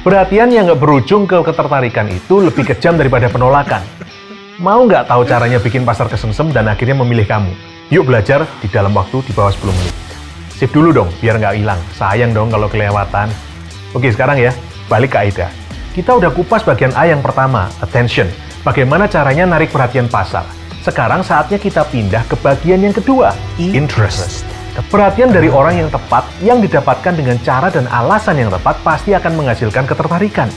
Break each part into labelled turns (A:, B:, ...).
A: Perhatian yang nggak berujung ke ketertarikan itu lebih kejam daripada penolakan. Mau nggak tahu caranya bikin pasar kesengsem dan akhirnya memilih kamu? Yuk belajar di dalam waktu di bawah 10 menit. Sip dulu dong, biar nggak hilang. Sayang dong kalau kelewatan. Oke, sekarang ya, balik ke Aida. Kita udah kupas bagian A yang pertama, attention. Bagaimana caranya narik perhatian pasar. Sekarang saatnya kita pindah ke bagian yang kedua, interest. Perhatian dari orang yang tepat yang didapatkan dengan cara dan alasan yang tepat pasti akan menghasilkan ketertarikan.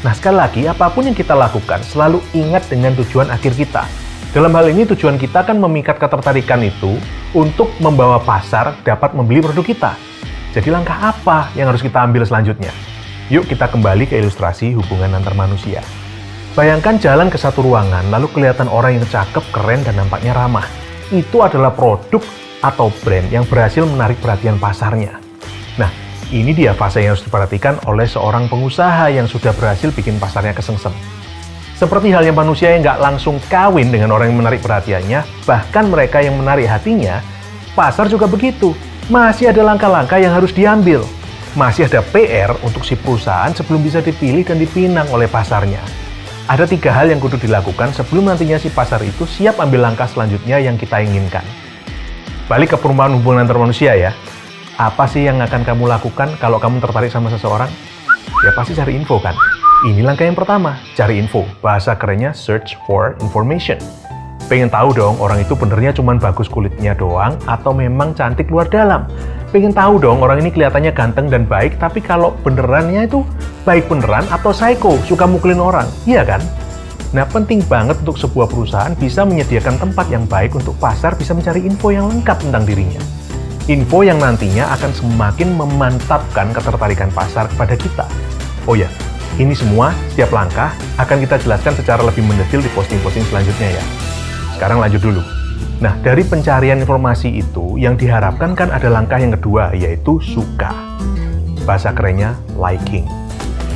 A: Nah, sekali lagi, apapun yang kita lakukan, selalu ingat dengan tujuan akhir kita. Dalam hal ini, tujuan kita kan memikat ketertarikan itu untuk membawa pasar dapat membeli produk kita. Jadi langkah apa yang harus kita ambil selanjutnya? Yuk kita kembali ke ilustrasi hubungan antar manusia. Bayangkan jalan ke satu ruangan, lalu kelihatan orang yang cakep, keren, dan nampaknya ramah. Itu adalah produk atau brand yang berhasil menarik perhatian pasarnya. Nah, ini dia fase yang harus diperhatikan oleh seorang pengusaha yang sudah berhasil bikin pasarnya kesengsem. Seperti halnya manusia yang nggak langsung kawin dengan orang yang menarik perhatiannya, bahkan mereka yang menarik hatinya, pasar juga begitu. Masih ada langkah-langkah yang harus diambil. Masih ada PR untuk si perusahaan sebelum bisa dipilih dan dipinang oleh pasarnya. Ada 3 hal yang kudu dilakukan sebelum nantinya si pasar itu siap ambil langkah selanjutnya yang kita inginkan. Balik ke perumpamaan hubungan antar manusia ya. Apa sih yang akan kamu lakukan kalau kamu tertarik sama seseorang? Ya pasti cari info kan? Ini langkah yang pertama, cari info. Bahasa kerennya search for information. Pengen tahu dong orang itu benernya cuman bagus kulitnya doang atau memang cantik luar dalam. Pengen tahu dong orang ini kelihatannya ganteng dan baik, tapi kalau benerannya itu baik beneran atau psycho, suka mukulin orang. Iya kan? Nah, penting banget untuk sebuah perusahaan bisa menyediakan tempat yang baik untuk pasar bisa mencari info yang lengkap tentang dirinya. Info yang nantinya akan semakin memantapkan ketertarikan pasar kepada kita. Oh ya, ini semua, setiap langkah, akan kita jelaskan secara lebih mendetail di posting-posting selanjutnya ya. Sekarang lanjut dulu. Nah, dari pencarian informasi itu, yang diharapkan kan ada langkah yang kedua, yaitu suka. Bahasa kerennya, liking.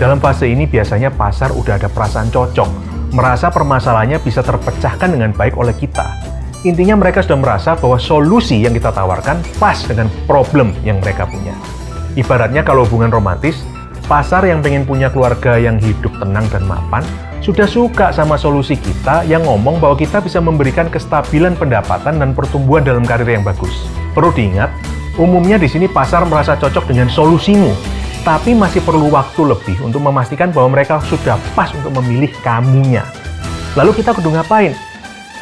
A: Dalam fase ini biasanya pasar udah ada perasaan cocok, merasa permasalahannya bisa terpecahkan dengan baik oleh kita. Intinya mereka sudah merasa bahwa solusi yang kita tawarkan pas dengan problem yang mereka punya. Ibaratnya kalau hubungan romantis, pasar yang pengen punya keluarga yang hidup tenang dan mapan, sudah suka sama solusi kita yang ngomong bahwa kita bisa memberikan kestabilan pendapatan dan pertumbuhan dalam karir yang bagus. Perlu diingat, umumnya di sini pasar merasa cocok dengan solusimu, tapi masih perlu waktu lebih untuk memastikan bahwa mereka sudah pas untuk memilih kamunya. Lalu kita kudu ngapain?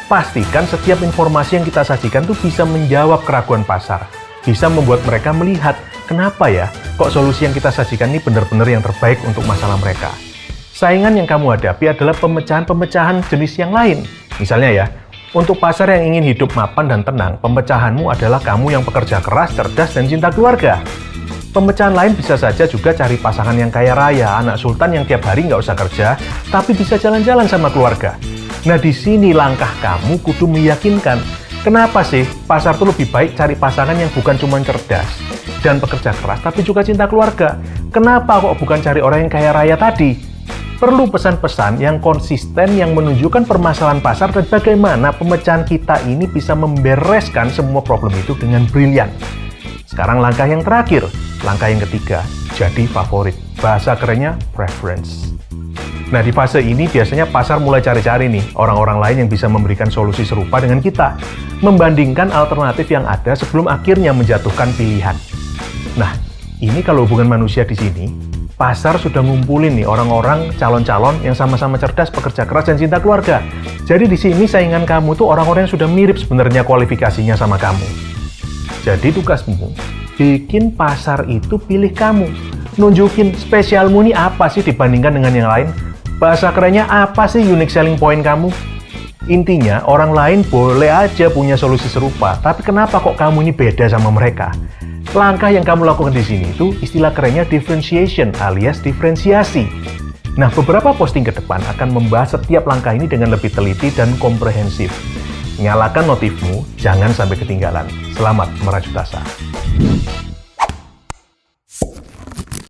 A: Pastikan setiap informasi yang kita sajikan tuh bisa menjawab keraguan pasar. Bisa membuat mereka melihat, kenapa ya kok solusi yang kita sajikan ini benar-benar yang terbaik untuk masalah mereka. Saingan yang kamu hadapi adalah pemecahan-pemecahan jenis yang lain. Misalnya ya, untuk pasar yang ingin hidup mapan dan tenang, pemecahanmu adalah kamu yang pekerja keras, cerdas, dan cinta keluarga. Pemecahan lain bisa saja juga cari pasangan yang kaya raya, anak sultan yang tiap hari nggak usah kerja, tapi bisa jalan-jalan sama keluarga. Nah, di sini langkah kamu kudu meyakinkan, kenapa sih pasar tuh lebih baik cari pasangan yang bukan cuma cerdas dan pekerja keras, tapi juga cinta keluarga. Kenapa kok bukan cari orang yang kaya raya tadi? Perlu pesan-pesan yang konsisten yang menunjukkan permasalahan pasar dan bagaimana pemecahan kita ini bisa membereskan semua problem itu dengan brilian. Sekarang langkah yang terakhir, langkah yang ketiga, jadi favorit. Bahasa kerennya preference. Nah, di fase ini biasanya pasar mulai cari-cari nih orang-orang lain yang bisa memberikan solusi serupa dengan kita, membandingkan alternatif yang ada sebelum akhirnya menjatuhkan pilihan. Nah, ini kalau hubungan manusia di sini, pasar sudah ngumpulin nih orang-orang calon-calon yang sama-sama cerdas, pekerja keras, dan cinta keluarga. Jadi di sini saingan kamu tuh orang-orang yang sudah mirip sebenarnya kualifikasinya sama kamu. Jadi tugasmu, bikin pasar itu pilih kamu. Nunjukin spesialmu ini apa sih dibandingkan dengan yang lain. Bahasa kerennya apa sih unique selling point kamu. Intinya, orang lain boleh aja punya solusi serupa, tapi kenapa kok kamu ini beda sama mereka? Langkah yang kamu lakukan di sini itu istilah kerennya differentiation alias diferensiasi. Nah, beberapa posting ke depan akan membahas setiap langkah ini dengan lebih teliti dan komprehensif. Nyalakan notifmu, jangan sampai ketinggalan. Selamat merajut asa.